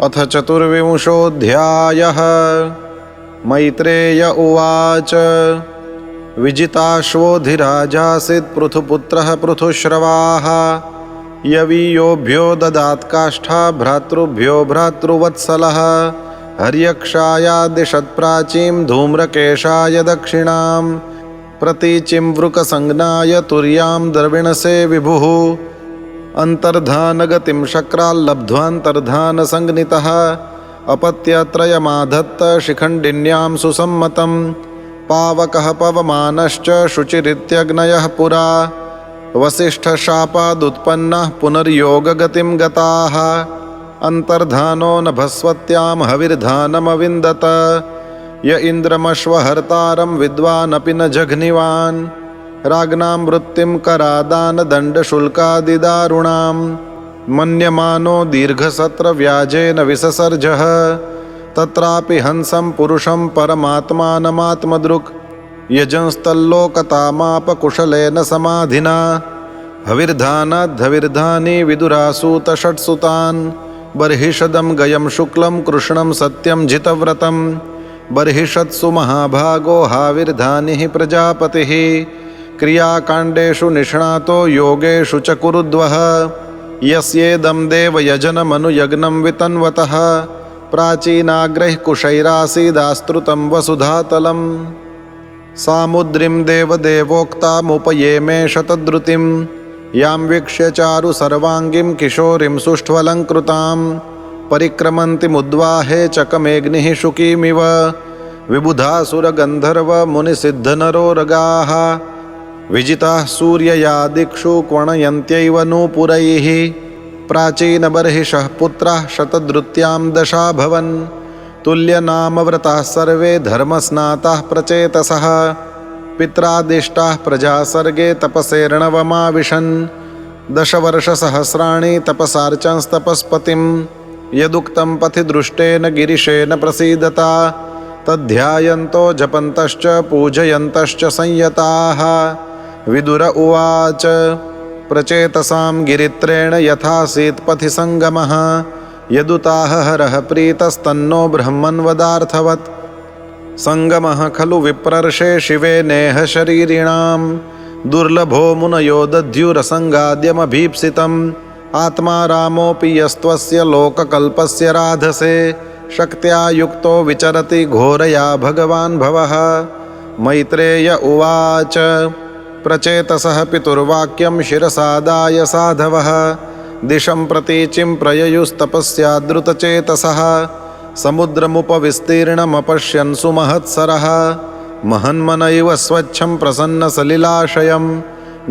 अथ चतुर्विंशोऽध्यायः। मैत्रेय उवाच विजिताश्वोऽधिराजासीत् पृथुपुत्रः पृथुश्रवाः यवीयोभ्यो ददात्काष्ठा भ्रातृभ्यो भ्रातृवत्सलः हर्यक्षायादिशत्प्राचीं धूम्रकेशाय दक्षिणां प्रतीचिं वृकसंज्ञाय तुर्यां द्रविणसे विभुः अन्तर्धानगतिं शक्राल्लब्ध्वान्तर्धानसंज्ञितः अपत्यत्रयमाधत्त शिखण्डिन्यां सुसम्मतं पावकः पवमानश्च शुचिरित्यग्नयः पुरा वसिष्ठशापादुत्पन्नः पुनर्योगगतिं गताः अन्तर्धानो नभस्वत्यां हविर्धानमविन्दत य इन्द्रमश्वहर्तारं विद्वानपि न जघ्निवान् राज्ञां वृत्तिं करादानदण्डशुल्कादिदारुणां मन्यमानो दीर्घसत्रव्याजेन विससर्जः तत्रापि हंसं पुरुषं परमात्मानमात्मदृक् यजंस्तल्लोकतामापकुशलेन समाधिना हविर्धानाद्धविर्धानी विदुरासूतषट्सुतान् बर्हिषदं गयं शुक्लं कृष्णं सत्यं जितव्रतं बर्हिषत्सु महाभागो हाविर्धानिः प्रजापतिः क्रियाकाण्डेषु निष्णातो योगेषु च कुरुद्वः यस्येदं देवयजनमनुयज्ञं वितन्वतः प्राचीनाग्रैः कुशैरासीदास्तृतं वसुधातलं सामुद्रीं देवदेवोक्तामुपयेमे शतद्रुतिं यां वीक्ष्य चारु सर्वाङ्गीं किशोरीं सुष्ठ्वलङ्कृतां परिक्रमन्तीमुद्वाहे चकमेऽग्निः शुकीमिव विबुधासुरगन्धर्वमुनिसिद्धनरोरगाः विजिताः सूर्यया दिक्षु क्वणयन्त्यैव नूपुरैः प्राचीनबर्हिषः पुत्राः शतद्रुत्यां दशाभवन् तुल्यनामव्रताः सर्वे धर्मस्नाताः प्रचेतसः पित्रादिष्टाः प्रजासर्गे तपसेर्णवमाविशन् दशवर्षसहस्राणि तपसार्चंस्तपस्पतिं यदुक्तं पथि दृष्टेन गिरिशेन प्रसीदता तद्ध्यायन्तो जपन्तश्च पूजयन्तश्च संयताः विदुर उवाच प्रचेतसां गिरित्रेण यथासीत् पथि सङ्गमः यदुताह हरः प्रीतस्तन्नो ब्रह्मन्वदार्थवत् सङ्गमः खलु विप्रर्षे शिवे नेह शरीरिणां दुर्लभो मुनयो दद्युरसङ्गाद्यमभीप्सितम् आत्मा रामोऽपि यस्त्वस्य लोककल्पस्य राधसे शक्त्या युक्तो विचरति घोरया भगवान् भवः। मैत्रेय उवाच प्रचेतसः पितुर्वाक्यं शिरसादाय साधवः दिशं प्रतीचिं प्रययुस्तपस्याद्रुतचेतसः समुद्रमुपविस्तीर्णमपश्यन् सुमहत्सरः महन्मनैव स्वच्छं प्रसन्नसलिलाशयं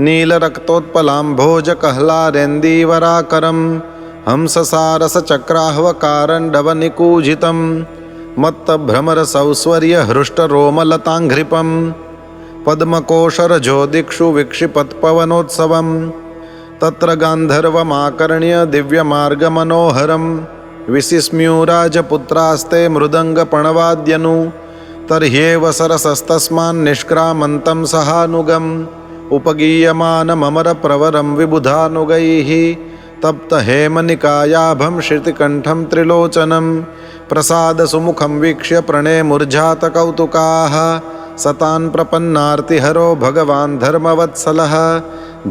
नीलरक्तोत्पलाम्भोजकह्लारेन्दीवराकरं हंससारसचक्राह्वकारण्डवनिकूजितं मत्तभ्रमरसौस्वर्यहृष्टरोमलताङ्घ्रिपं पद्मकोशरजो दिक्षु विक्षिपत्पवनोत्सवं तत्र गान्धर्वमाकर्ण्य दिव्यमार्गमनोहरं विसिस्म्यूराजपुत्रास्ते मृदङ्गपणवाद्यनु तर्ह्येव सरसस्तस्मान्निष्क्रामन्तं सहानुगम् उपगीयमानममरप्रवरं विबुधानुगैः तप्तहेमनिकायाभं श्रुतिकण्ठं त्रिलोचनं प्रसादसुमुखं वीक्ष्य प्रणेमुर्जातकौतुकाः सतान् प्रपन्नार्तिहरो भगवान् धर्मवत्सलः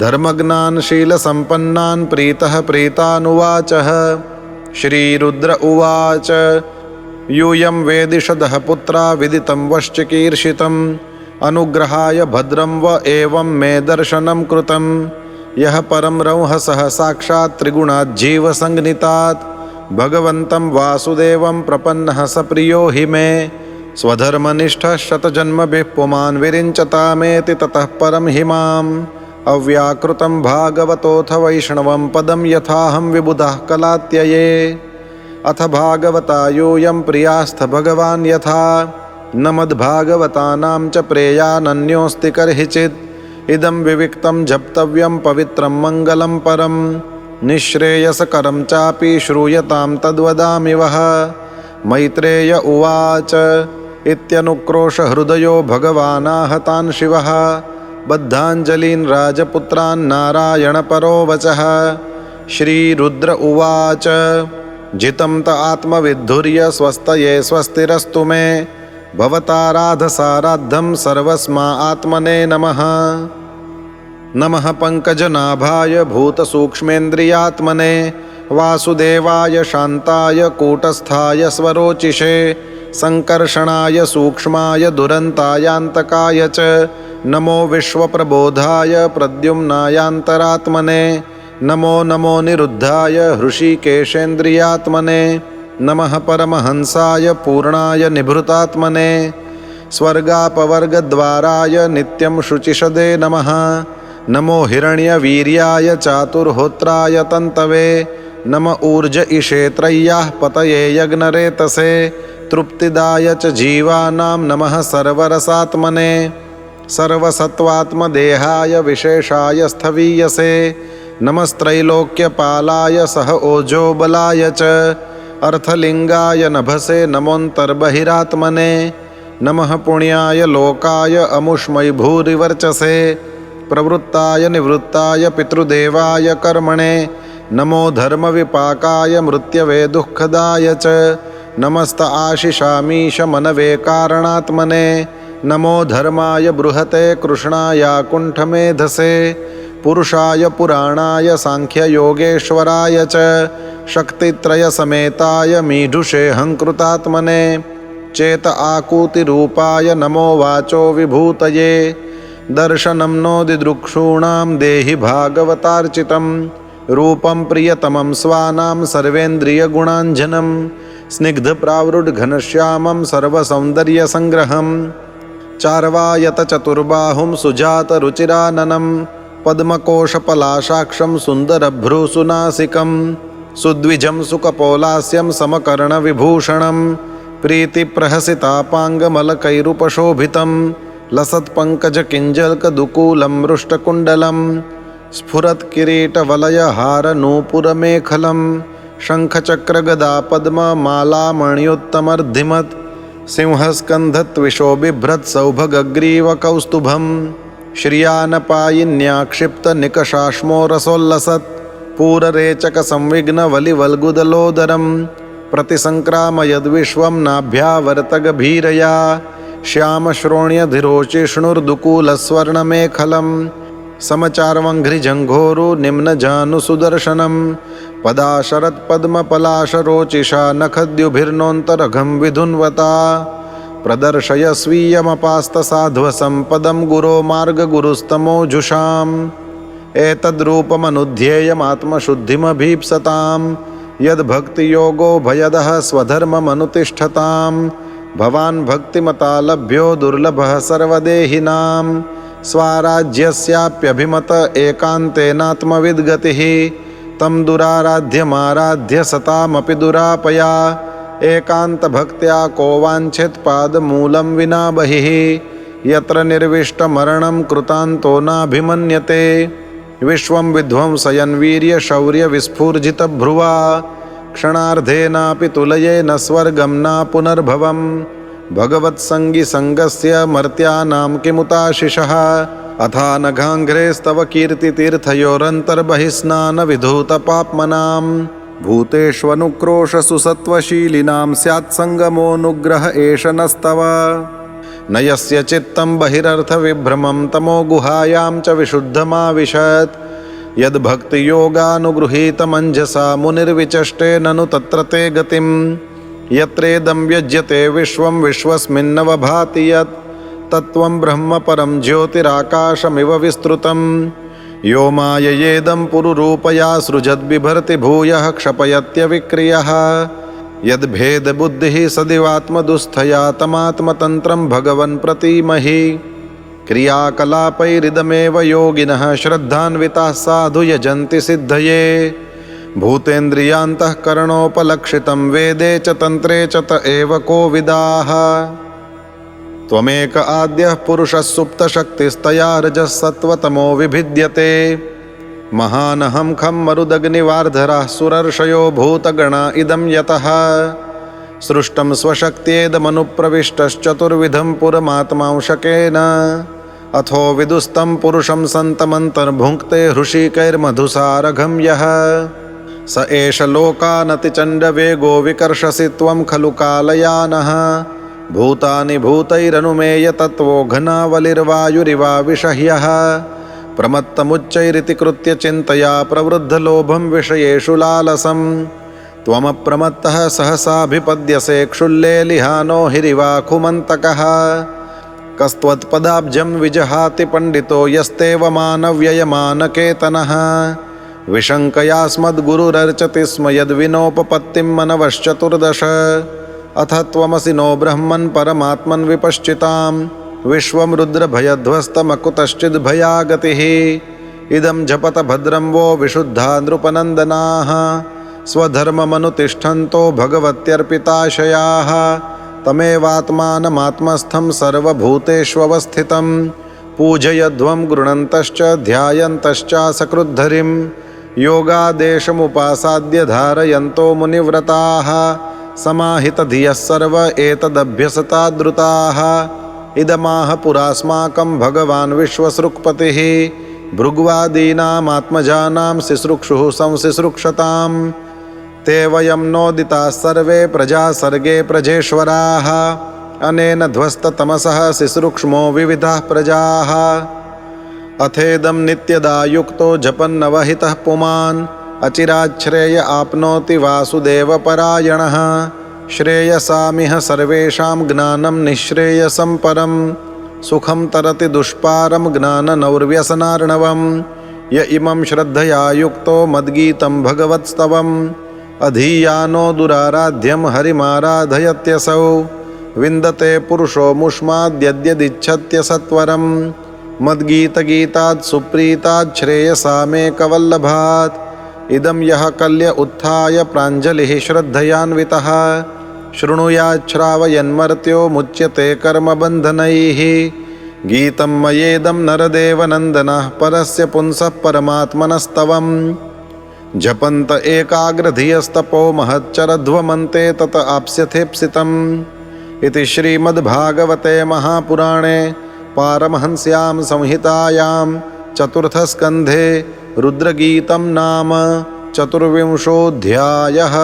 धर्मज्ञान् शीलसम्पन्नान् प्रीतः प्रीतानुवाचः। श्रीरुद्र उवाच यूयं वेदिषदः पुत्रा विदितं वश्चिकीर्षितम् अनुग्रहाय भद्रं व एवं मे दर्शनं कृतं यः परं रंहसः साक्षात् त्रिगुणाज्जीवसंज्ञितात् भगवन्तं वासुदेवं प्रपन्नः स प्रियो हि मे स्वधर्मनिष्ठः शतजन्मभिः पुमान् विरिञ्चतामेति ततः परं हि माम् अव्याकृतं भागवतोऽथ वैष्णवं पदं यथाहं विबुधः कलात्यये अथ भागवता यूयं प्रियास्थ भगवान् यथा न मद्भागवतानां च प्रेयानन्योऽस्ति कर्हिचित् इदं विविक्तं जप्तव्यं पवित्रं मङ्गलं परं निःश्रेयसकरं चापि श्रूयतां तद्वदामि वः। मैत्रेय उवाच इत्यनुक्रोशहृदयो भगवानाहतान् शिवः बद्धाञ्जलीन् राजपुत्रान् नारायणपरो वचः। श्रीरुद्र उवाच जितं त आत्मविद्धुर्य स्वस्तये स्वस्तिरस्तु मे भवताराधसाराद्धं सर्वस्मा आत्मने नमः। नमः पंकजनाभाय भूतसूक्ष्मेन्द्रियात्मने वासुदेवाय शान्ताय कूटस्थाय स्वरोचिषे संकर्षणाय सूक्ष्माय दुरन्तायान्तकाय च नमो विश्वप्रबोधाय प्रद्युम्नायान्तरात्मने नमो नमो निरुद्धाय हृषीकेशेन्द्रियात्मने नमः परमहंसाय पूर्णाय निभृतात्मने स्वर्गापवर्गद्वाराय नित्यं शुचिषदे नमः। नमो हिरण्यवीर्याय चातुर्होत्राय तन्तवे नम ऊर्ज इषेत्रय्याः पतये यज्ञरेतसे तृप्तिदाय च जीवानां नमः सर्वरसात्मने सर्वसत्त्वात्मदेहाय विशेषाय स्थवीयसे नमस्त्रैलोक्यपालाय सह ओजोबलाय च अर्थलिंगाय नभसे नमोऽन्तर्बहिरात्मने नमः पुण्याय लोकाय अमुष्मैभूरिवर्चसे प्रवृत्ताय निवृत्ताय पितृदेवाय कर्मणे नमो धर्मविपाकाय मृत्यवे दुःखदाय च नमस्त आशिषामीश मनवे कारणात्मने नमो धर्माय बृहते कृष्णाय कुण्ठमेधसे पुरुषाय पुराणाय सांख्ययोगेश्वराय च शक्तित्रयसमेताय मीढुषे हंकृतात्मने चेत आकूतिरूपाय नमो वाचो विभूतये दर्शनं नो दिदृक्षूणां देहि भागवतार्चितं रूपं प्रियतमं स्वानां सर्वेन्द्रियगुणाञ्जनं स्निग्धप्रावृड्घनश्यामं सर्वसौन्दर्यसङ्ग्रहं चार्वायतचतुर्बाहुं सुजातरुचिराननं पद्मकोशपलाशाक्षं सुन्दरभ्रूसुनासिकं सुद्विजं सुकपोलास्यं समकर्णविभूषणं प्रीतिप्रहसितापाङ्गमलकैरुपशोभितं लसत्पङ्कजकिञ्जल्कदुकूलं मृष्टकुण्डलं स्फुरत्किरीटवलयहारनूपुरमेखलं शङ्खचक्रगदापद्ममालामण्युत्तमर्धिमत् सिंहस्कन्धत्विशोबिभ्रत्सौभगग्रीवकौस्तुभं श्रियानपायिन्याक्षिप्तनिकषाश्मोरसोल्लसत् पूररेचकसंविघ्नवलिवल्गुदलोदरं प्रतिसङ्क्रामयद्विश्वं नाभ्यावर्तगभीरया श्यामश्रोण्यधिरोचिष्णुर्दुकूलस्वर्णमेखलं समचार्वङ्घ्रिजङ्घोरु निम्नजानुसुदर्शनं पदाशरत्पद्मपलाशरोचिषा नखद्युभिर्नोऽन्तरघं विधुन्वता प्रदर्शय स्वीयमपास्तसाध्वसम्पदं गुरो मार्गगुरुस्तमोजुषाम् एतद्रूपमनुध्येयमात्मशुद्धिमभीप्सतां यद्भक्तियोगो भयदः स्वधर्ममनुतिष्ठतां भवान् भक्तिमता लभ्यो दुर्लभः सर्वदेहिनां स्वाराज्यस्याप्यभिमत एकान्तेनात्मविद्गतिः तं दुराराध्यमाराध्य सतामपि दुरापया एकान्तभक्त्या को वाञ्छेत्पादमूलं विना बहिः यत्र निर्विष्टमरणं कृतान्तो नाभिमन्यते विश्वं विध्वंसयन् वीर्यशौर्यविस्फूर्जितभ्रुवा क्षणार्धेनापि तुलयेन स्वर्गं न पुनर्भवम् भगवत्सङ्गिसङ्गस्य मर्त्यानां किमुताशिषः अथानघाङ्घ्रेस्तव कीर्तितीर्थयोरन्तर्बहिस्नानविधूतपाप्मनां भूतेष्वनुक्रोशसुसत्त्वशीलिनां स्यात्सङ्गमोऽनुग्रह एष नस्तव न यस्य चित्तं बहिरर्थविभ्रमं तमो गुहायां च विशुद्धमाविशत् यद्भक्तियोगानुगृहीतमञ्जसा मुनिर्विचष्टे ननु तत्र ते गतिं यत्रेदं व्यज्यते विश्वं विश्वस्मिन्नवभाति यत् तत्त्वं ब्रह्म परं ज्योतिराकाशमिव विस्तृतं यो माययेदं पुरुरूपया सृजद्बिभर्ति भूयः क्षपयत्यविक्रियः यद्भेदबुद्धिः सदिवात्मदुःस्थया तमात्मतन्त्रं भगवन् प्रतीमहि क्रियाकलापैरिदमेव योगिनः श्रद्धान्विताः साधु यजन्ति सिद्धये भूतेन्द्रियान्तःकरणोपलक्षितं वेदे च तन्त्रे च त एव कोविदाः त्वमेक आद्यः पुरुषः सुप्तशक्तिस्तया रजः सत्त्वतमो विभिद्यते महानहं खं मरुदग्निवार्धराः सुरर्षयो भूतगणा इदं यतः सृष्टं स्वशक्त्येदमनुप्रविष्टश्चतुर्विधं पुरमात्मांशकेन अथो विदुस्तं पुरुषं सन्तमन्तर्भुङ्क्ते हृषीकैर्मधुसारघं यः स एष लोकानतिचण्डवेगो विकर्षसि त्वं खलु कालयानः भूतानि भूतैरनुमेय तत्त्वो घनावलिर्वायुरिवाविषह्यः प्रमत्तमुच्चैरिति कृत्य चिन्तया प्रवृद्धलोभं विषयेषु लालसं त्वमप्रमत्तः सहसाभिपद्यसे क्षुल्लेलिहानो हिरिवाखुमन्तकः कस्त्वत्पदाब्जं विजहाति पण्डितो यस्तेव मानव्ययमानकेतनः विशङ्कयास्मद्गुरुरर्चति स्म यद्विनोपपत्तिं मनवश्चतुर्दश अथ त्वमसि नो ब्रह्मन् परमात्मन् विपश्चितां विश्वं रुद्रभयध्वस्तमकुतश्चिद्भयागतिः इदं जपत भद्रं वो विशुद्धा नृपनन्दनाः स्वधर्ममनुतिष्ठन्तो भगवत्यर्पिताशयाः तमेवात्मानमात्मस्थं सर्वभूतेष्वस्थितं पूजयध्वं गृणन्तश्च ध्यायन्तश्चासकृद्धरिं योगादेशमुपासाद्य धारयन्तो मुनिव्रताः समाहितधियः सर्व एतदभ्यसताद्रुताः इदमाह पुरास्माकं भगवान् विश्वसृक्पतिः भृग्वादीनामात्मजानां सिसृक्षुः संसिसृक्षताम् ते वयं नोदिताः सर्वे प्रजा सर्गे प्रजेश्वराः अनेन ध्वस्ततमसः सिसृक्ष्मो विविधाः प्रजाः अथेदं नित्यदा युक्तो जपन्नवहितः पुमान् अचिराच्छ्रेय आपनोति वासुदेवपरायणः श्रेयसामिह सर्वेषां ज्ञानं निःश्रेयसं परं सुखं तरति दुष्पारं ज्ञाननौर्व्यसनार्णवं य इमं श्रद्धया युक्तो मद्गीतं भगवत्स्तवम् अधीयानो दुराराध्यं हरिमाराधयत्यसौ विन्दते पुरुषो मुष्माद्यद्यदिच्छत्य सत्वरं मद्गीतगीतात् सुप्रीतात् श्रेयसामेकवल्लभात् इदं यः कल्य उत्थाय प्राञ्जलिः श्रद्धयान्वितः शृणुयाच्छ्रावयन्मर्त्यो मुच्यते कर्मबन्धनैः गीतं मयेदं नरदेवनन्दनः परस्य पुंसः परमात्मनस्तवम् जपन्त एकाग्रधियस्तपो महच्चरध्वमन्ते तत आप्स्यथेप्सितम् इति श्रीमद्भागवते महापुराणे पारमहंस्यां संहितायां चतुर्थस्कन्धे रुद्रगीतं नाम 24 अध्यायः।